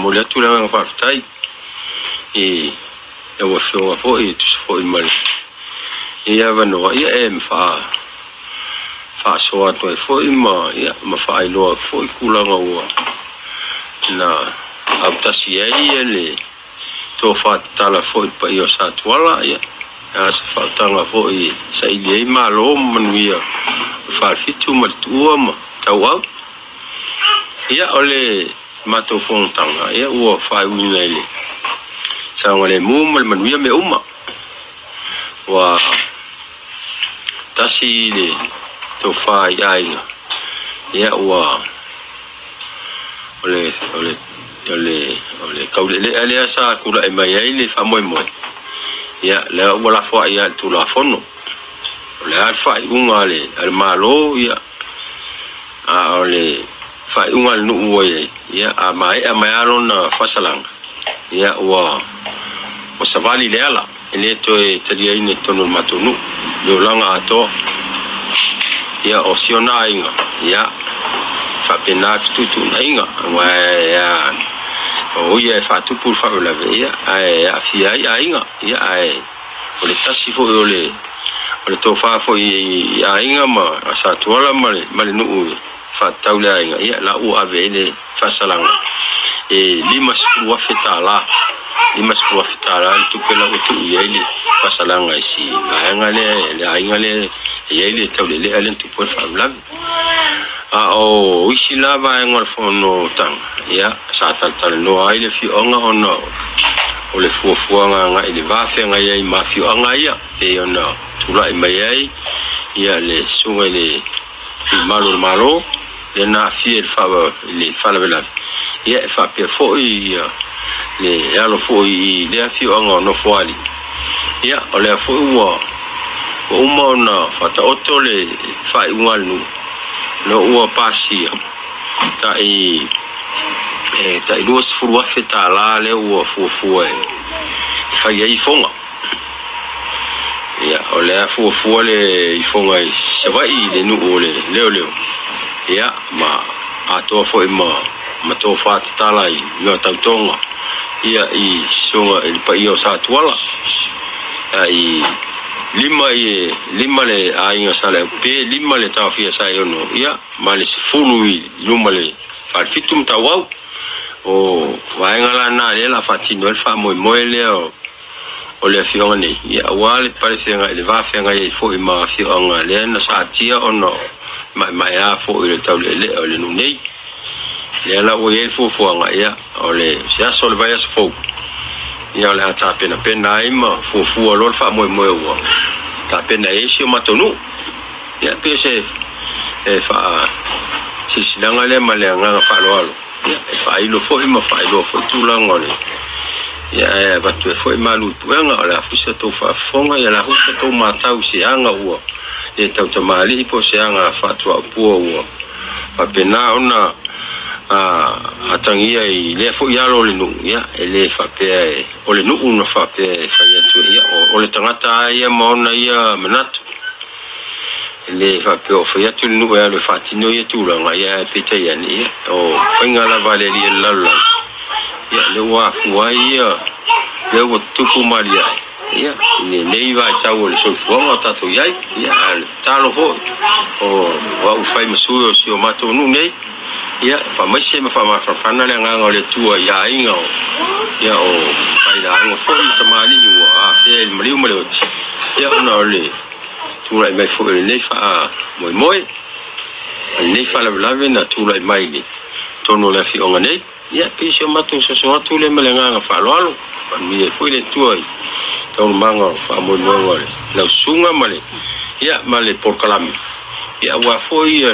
mo le tu la fa tai e wa fo fo e tu fo mal ia va no ia fa so atu fo ma ia ma fa ai lo fo kula nga na abtasi ai le to fa tala fo pa io sa tuala ia as fa tanga fo i sai le ma lo manuia fa fitu ma tua ma tau ia ole mato fontanga ia o fa uina ile sa ngale mu manuia me uma wa tasi le to fa ai ia wa ole kaule le ale sa kula e mai ai le fa moi ia le wala fa ia tu la fono le alfa unga le al malo ia a ole fa unga nu oye ia a mai alona fasalang ia wa savali le ala ele to e tadia ine tono matunu le langa ato ia osiona inga ia fa pena tutu inga wa ia o ia fa tu por fa la veia a fia inga ia ai ole tasi fo ole to fa fo ia inga ma sa tuala male nu fa taula inga ia la u avele fa salanga e limas wa fetala tu pela o tu ia ile fa salanga si inga le ia ile taule le alen tu por fa la o isila va ngor fono tang ia sa tal no ai le fi onga ono o le fuafuanga nga ile va fe nga ia ma fi onga ia e ona tula mai ai ia le sunga le malo le na fi le fa la ia fa pe fo ia le alo fo i le fi onga no fo ali ia o le fo o na fa ta oto le fa ungal nu no ua pasia tai luas furua fetala le ua fuafua fai ai fonga ia o le fuafua le i fonga se vai le nu ole leo ia ma atoa foi ma to fa tala i no tautonga ia i songa il paio sa tuala ai lima le ainga sale pe lima le tafia sai ono ia male se fului luma le al fitum tawau o vaenga la na le la fatino el fa moi le o le fione ia wale parece nga le va fenga i fo i ma fionga le na sa tia ono ma ya fo i le tawle le o le nunei le la o el fo nga ia o le sia sol vai as fo ia le ata pena ima fu lo fa moi wa ta pena ese matonu ia pese fa si silanga le malanga fa lo fa ilo fo ima fa ilo fo tulangole ia va tu fo malu tuanga la fusa to fa fonga ia la fusa to matau si anga ua e tau tamali po si anga fa tu pu ua fa pena ona atangia i le fo ia lo le nu ia ele fa pe o le nu una fa pe fa ia tu ia o le tangata ia mona ia manatu ele fa pe o fa ia tu nu ia le fatino ia tu langa ia pita ia ni o fenga la valeria la ia le wa fu ia le o tupu maria ia ni nei va tau le so fonga tatu ia talo fo o wa fai masuo si o mato nu nei ia fa mai se ma fa na le nganga le tua ia inga ia o fai da ngo fo ta mali wa fe il mali mo le ia no le tu lai mai fo le nei fa moi nei fa la na tu lai mai ni tono le fi onga nei ia pe se ma tu so tu le mele nganga fa lo pa mi fo le tua tau manga fa mo le la sunga male ia male por kalami ia wa fo ia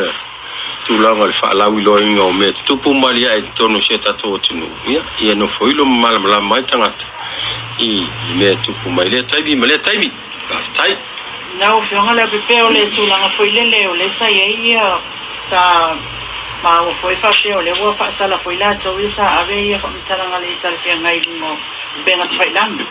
tu langa le fa la wi lo inga o me tu pu malia e tono se tato tinu ia no foi lo mal mai tangata i me tu pu mai le taibi tai na o fionga le pepe o le tu langa foi le o le sai ia ta ma o foi fa pe o le wo fa sala foi la to isa ave ia fa mtanga le tal fe ngai mo benga te failang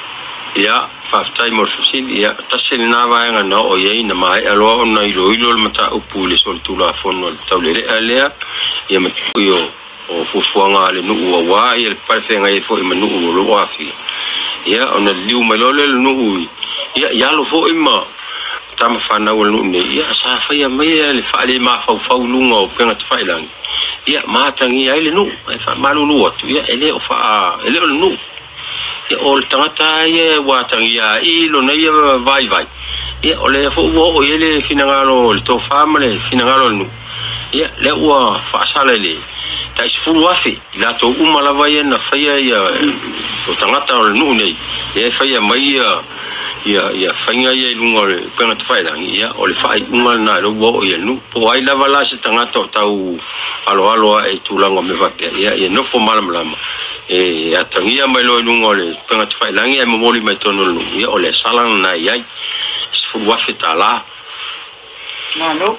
ia fa tai mo fusil ia tasel na va nga no o ye na mai alo ona ilo mata upule sol tu la fono taulele alea ia me yo o fufuanga le nu wa ia le palfenga e fo i manu lo afi ia ona liu mai lole le nu ia lo fo i ma tama fana o nu ne ia sa fa ia mai le fa le ma fa lunga o penga te fai lang ia matangi ai le nu ai fa malulu atu ia ele o fa ele o nu ia o le tangata ia wa tangia i lo na ia vai ia o le fo o ele finangalo le to famale finangalo nu ia le wa fa sala le ta isfulu afi la to lava ia na faia ia o tangata o nu nei e faia mai ia fainga ia lunga le penga te fai lang ia o le fai unga na lo wo ia nu po ai lava la se tangata o tau alo e tulanga me va ia no fo malama e atangia mai lo lunga le penga te fai lang ia momoli mai tono lu ia o le salang na ia isfulu afi tala malo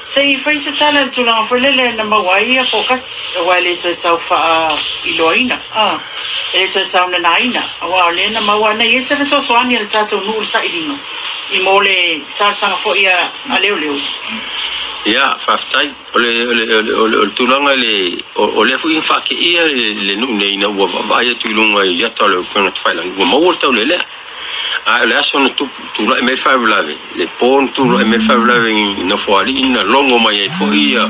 sei fai se tala tulanga folele na mawai a pokat wale to tau fa iloina e to tau na naina wa le na mawana yesa na so swani al tatu nu sa idino I mole tau sanga fo ia aleo ia faftai ole tulanga le ole fu in fa ke ia le nu nei na wa ia tulunga ia tole pena tfaila wa mo tau le le aso no tu la me fa lave le pon tu me fa lave na fo ali na longo mai fo ia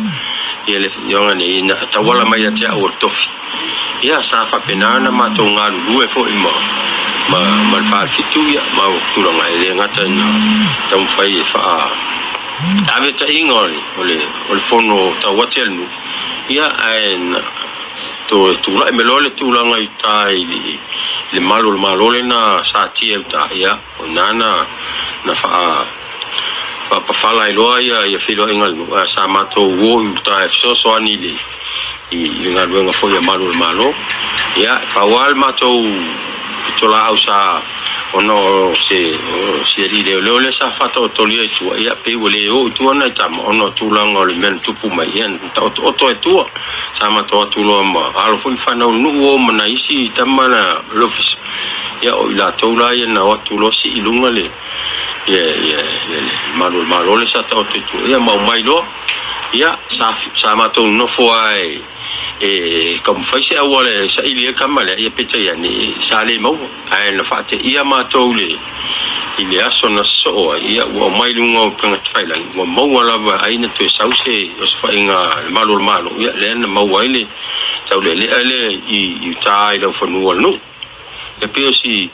le yonga nei na tawala mai te o tofi ia sa fa penana ma to nga lu fo I ma fa fitu ia ma tulanga le ngata na tam fai fa ave ta ingoli ole fono ta watel nu ia en to la melole tulanga tai le malo le na sa tie ta ia onana na fa fala iloa ia filo ingal nu sa mato wo ta so ani le I ngalwenga fo ia malo ia kawal mato tola ausa ono se le sa fato tolia tu ia pe wole o tu na tama ono tulanga le men tupu mai en o to tu sama to tulo ma alo fu fana nu o mana isi tamana lofis ia o la tola ia na o tulo si ilunga le ia malo le sa to tu ia mai lo ia sama to no fo ai comme fai se awale sa ilia kamale ia peta ia ni sale mau ai na fate ia ma tole ile aso na so ia wa mai lunga pengat faila wa mau lava ai na to sause os fainga malo ia le na mau ile taule le I tai lo fonu no e pio si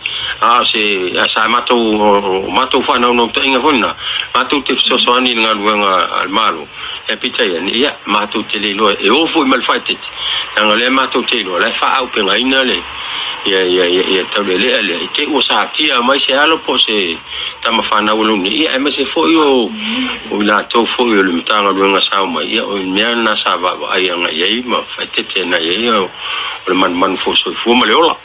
se sa mato fa no tenga fonna mato te so ani ngalwenga al malo e pita ia mato te lo e o fu mal fatit ngale mato te lo la fa au penga ina le ia tau le te o sa tia mai se alo po se tama fa na wolo ni ia me se fo yo o la to fo yo le mtanga lo sa mai ia o me na sa va ai nga ia ma fatit na ia o le man fo so fu ma le ola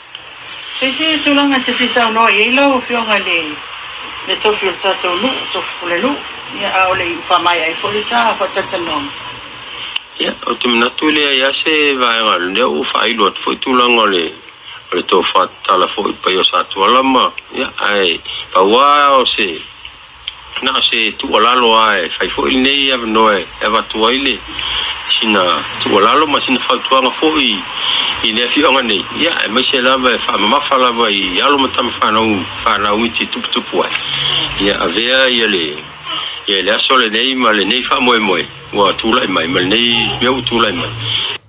se tulanga te fisa no yelo fionga le tofi tato no tofi le no ya ole fa mai ai folita fa tata no ya o te natule ya se va le o fa I lot foi tulanga le to fa tala foi pa yo sa tu alama ya ai pa wa o se na se tu alalo ai fa foi nei ave no e va tu ile sina tu alalo ma sina fa tu anga foi I le fionga nei ia e mai se lava fa ma fa lava I alo matam fa na uti tupu ai ia avea ia le asole nei ma le nei fa mo wa tu lai mai ma nei meu tu lai mai